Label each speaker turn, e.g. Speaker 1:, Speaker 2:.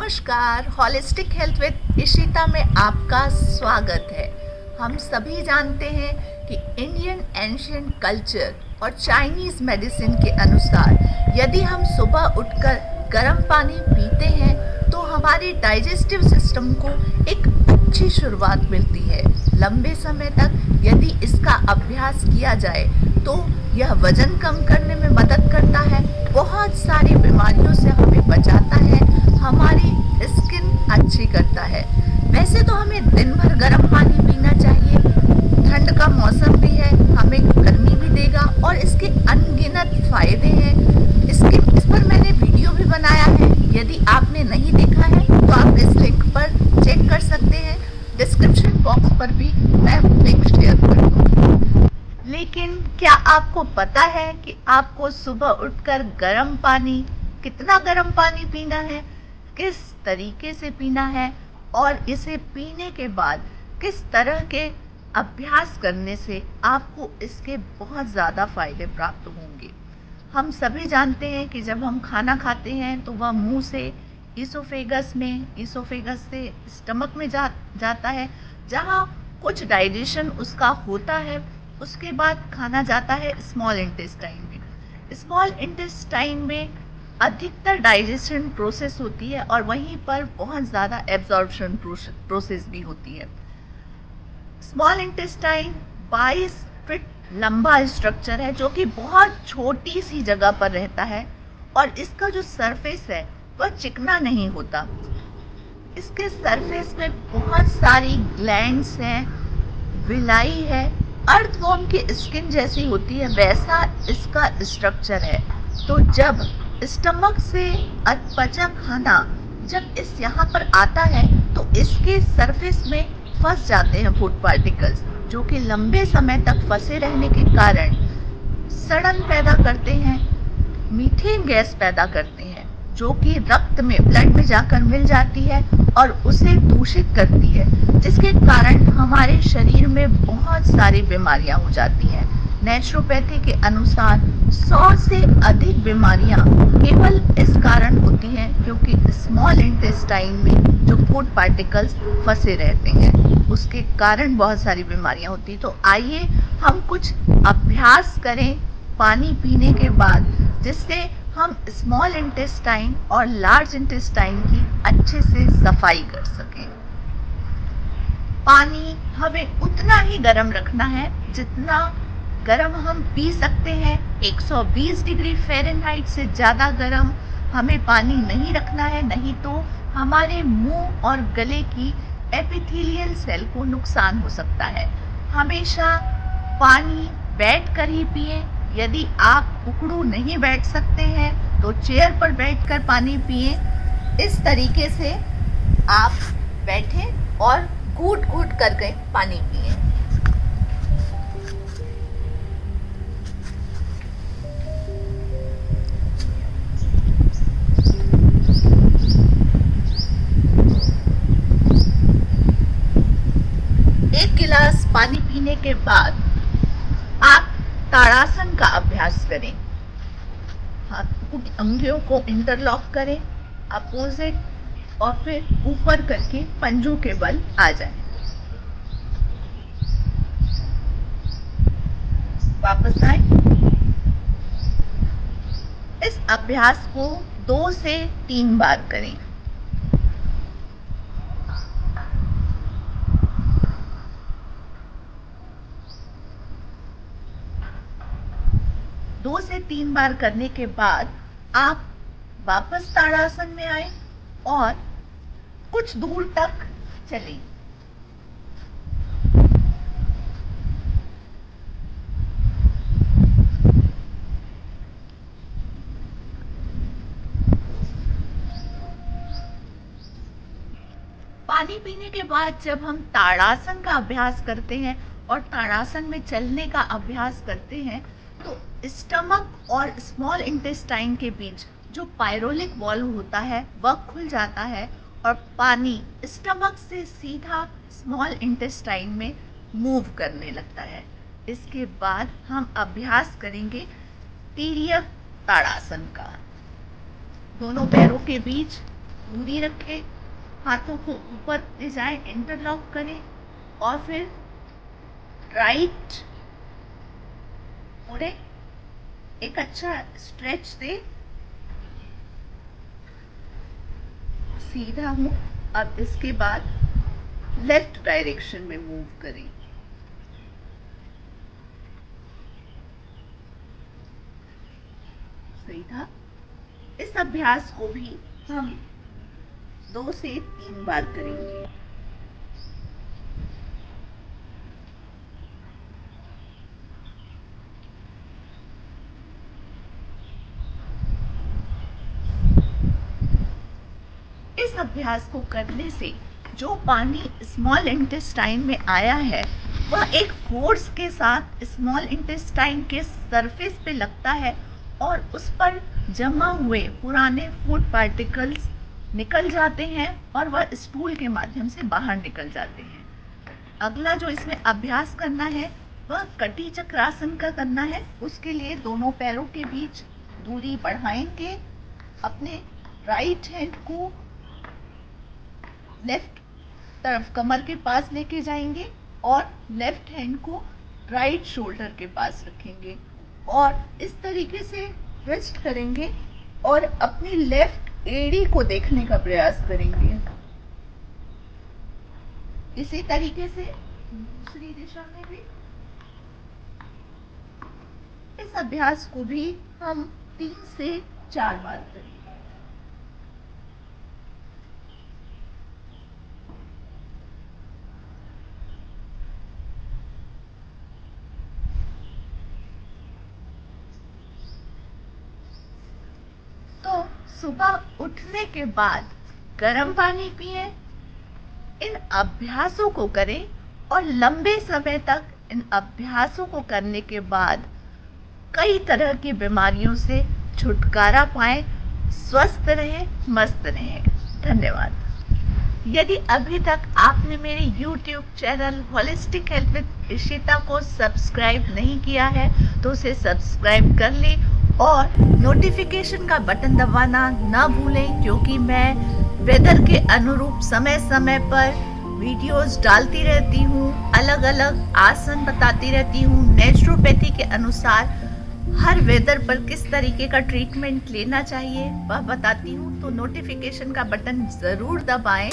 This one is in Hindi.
Speaker 1: नमस्कार, हॉलिस्टिक हेल्थ विद इशिता में आपका स्वागत है। हम सभी जानते हैं कि इंडियन एंशिएंट कल्चर और चाइनीज़ मेडिसिन के अनुसार यदि हम सुबह उठकर गर्म पानी पीते हैं तो हमारे डाइजेस्टिव सिस्टम को एक अच्छी शुरुआत मिलती है। लंबे समय तक यदि इसका अभ्यास किया जाए तो यह वजन कम करने में मदद करता है, बहुत सारी बीमारियों से हमें बचाता है, हमारी स्किन अच्छी करता है। वैसे तो हमें दिन भर गर्म पानी पीना चाहिए, ठंड का मौसम भी है, हमें गर्मी भी देगा और इसके अनगिनत फायदे हैं। इस पर मैंने वीडियो भी बनाया है, यदि आपने नहीं देखा है तो आप इस लिंक पर चेक कर सकते हैं। डिस्क्रिप्शन बॉक्स पर भी मैं लिंक शेयर कर दूँगी। लेकिन क्या आपको पता है कि आपको सुबह उठकर कितना गर्म पानी पीना है, किस तरीके से पीना है और इसे पीने के बाद किस तरह के अभ्यास करने से आपको इसके बहुत ज़्यादा फायदे प्राप्त होंगे। हम सभी जानते हैं कि जब हम खाना खाते हैं तो वह मुंह से इसोफेगस से स्टमक में जाता है, जहाँ कुछ डाइजेशन उसका होता है। उसके बाद खाना जाता है स्मॉल इंटेस्टाइन में। स्मॉल इंटेस्टाइन में अधिकतर डाइजेशन प्रोसेस होती है और वहीं पर बहुत ज़्यादा एब्जॉर्प्शन प्रोसेस भी होती है। स्मॉल इंटेस्टाइन 22 फीट लंबा स्ट्रक्चर है जो कि बहुत छोटी सी जगह पर रहता है और इसका जो सरफेस है वह चिकना नहीं होता। इसके सरफेस में बहुत सारी ग्लैंड्स हैं, विलाई है, अर्थवॉर्म की स्किन जैसी होती है वैसा इसका स्ट्रक्चर है। तो जब स्टमक से अपचा खाना जब इस यहाँ पर आता है तो इसके सरफेस में फंस जाते हैं फूड पार्टिकल्स, जो कि लंबे समय तक फंसे रहने के कारण सड़न पैदा करते हैं, मीथेन गैस पैदा करते हैं, जो कि रक्त में ब्लड में जाकर मिल जाती है और उसे दूषित करती है, जिसके कारण हमारे शरीर में बहुत सारी बीमारियां हो जाती हैं। नेचुरोपैथी के अनुसार 100 से अधिक बीमारियां केवल इस कारण होती हैं क्योंकि स्मॉल इंटेस्टाइन में जो फूड पार्टिकल्स फंसे रहते हैं उसके कारण बहुत सारी बीमारियां होती हैं। तो आइए हम कुछ अभ्यास करें पानी पीने के बाद, जिससे हम स्मॉल इंटेस्टाइन और लार्ज इंटेस्टाइन की अच्छे से सफाई कर सकें। पानी हमें उतना ही गर्म रखना है जितना गर्म हम पी सकते हैं। 120 डिग्री फ़ारेनहाइट से ज़्यादा गर्म हमें पानी नहीं रखना है, नहीं तो हमारे मुंह और गले की एपिथेलियल सेल को नुकसान हो सकता है। हमेशा पानी बैठकर ही पिएं। यदि आप उकड़ू नहीं बैठ सकते हैं तो चेयर पर बैठकर पानी पिएं। इस तरीके से आप बैठें और घूट घूट करके पानी पिएं। एक गिलास पानी पीने के बाद आप ताड़ासन का अभ्यास करें। अंगुलियों को इंटरलॉक करें अपोजिट और फिर ऊपर करके पंजों के बल आ जाएं। वापस आए। इस अभ्यास को 2 से 3 बार करें। दो से 3 बार करने के बाद आप वापस ताड़ासन में आए और कुछ दूर तक चलें। पानी पीने के बाद जब हम ताड़ासन का अभ्यास करते हैं और ताड़ासन में चलने का अभ्यास करते हैं तो स्टमक और स्मॉल इंटेस्टाइन के बीच जो पायरोलिक वॉल्व होता है वह खुल जाता है और पानी स्टमक से सीधा स्मॉल इंटेस्टाइन में मूव करने लगता है। इसके बाद हम अभ्यास करेंगे तिर्यक ताड़ासन का। दोनों पैरों के बीच दूरी रखें, हाथों को ऊपर ले जाएं, इंटरलॉक करें और फिर राइट मुड़े, एक अच्छा स्ट्रेच दे, सीधा हूं। अब इसके बाद लेफ्ट डायरेक्शन में मूव करें। सीधा। इस अभ्यास को भी हम 2 से 3 बार करेंगे। इस अभ्यास को करने से जो पानी स्मॉल इंटेस्टाइन में आया है वह एक फोर्स के साथ स्मॉल इंटेस्टाइन के सरफेस पे लगता है और उस पर जमा हुए पुराने फूड पार्टिकल्स निकल जाते हैं और वह स्टूल के माध्यम से बाहर निकल जाते हैं। अगला जो इसमें अभ्यास करना है वह कटी चक्रासन का करना है। उसके लिए दोनों पैरों के बीच दूरी बढ़ाएंगे, अपने राइट हैंड को लेफ्ट तरफ कमर के पास लेके जाएंगे और लेफ्ट हैंड को राइट शोल्डर के पास रखेंगे और इस तरीके से रिस्ट करेंगे और अपनी लेफ्ट एड़ी को देखने का प्रयास करेंगे। इसी तरीके से दूसरी दिशा में भी। इस अभ्यास को भी हम 3 से 4 बार करेंगे। तो सुबह उठने के बाद गर्म पानी पिए, इन अभ्यासों को करें और लंबे समय तक इन अभ्यासों को करने के बाद कई तरह की बीमारियों से छुटकारा पाएं, स्वस्थ रहें, मस्त रहें। धन्यवाद। यदि अभी तक आपने मेरे YouTube channel holistic health with Ishita को सब्सक्राइब नहीं किया है तो उसे सब्सक्राइब कर लें और नोटिफिकेशन का बटन दबाना ना भूलें, क्योंकि मैं वेदर के अनुरूप समय समय पर वीडियोस डालती रहती हूँ, अलग अलग आसन बताती रहती हूँ, नेचुरोपैथी के अनुसार हर वेदर पर किस तरीके का ट्रीटमेंट लेना चाहिए वह बताती हूँ। तो नोटिफिकेशन का बटन ज़रूर दबाएं।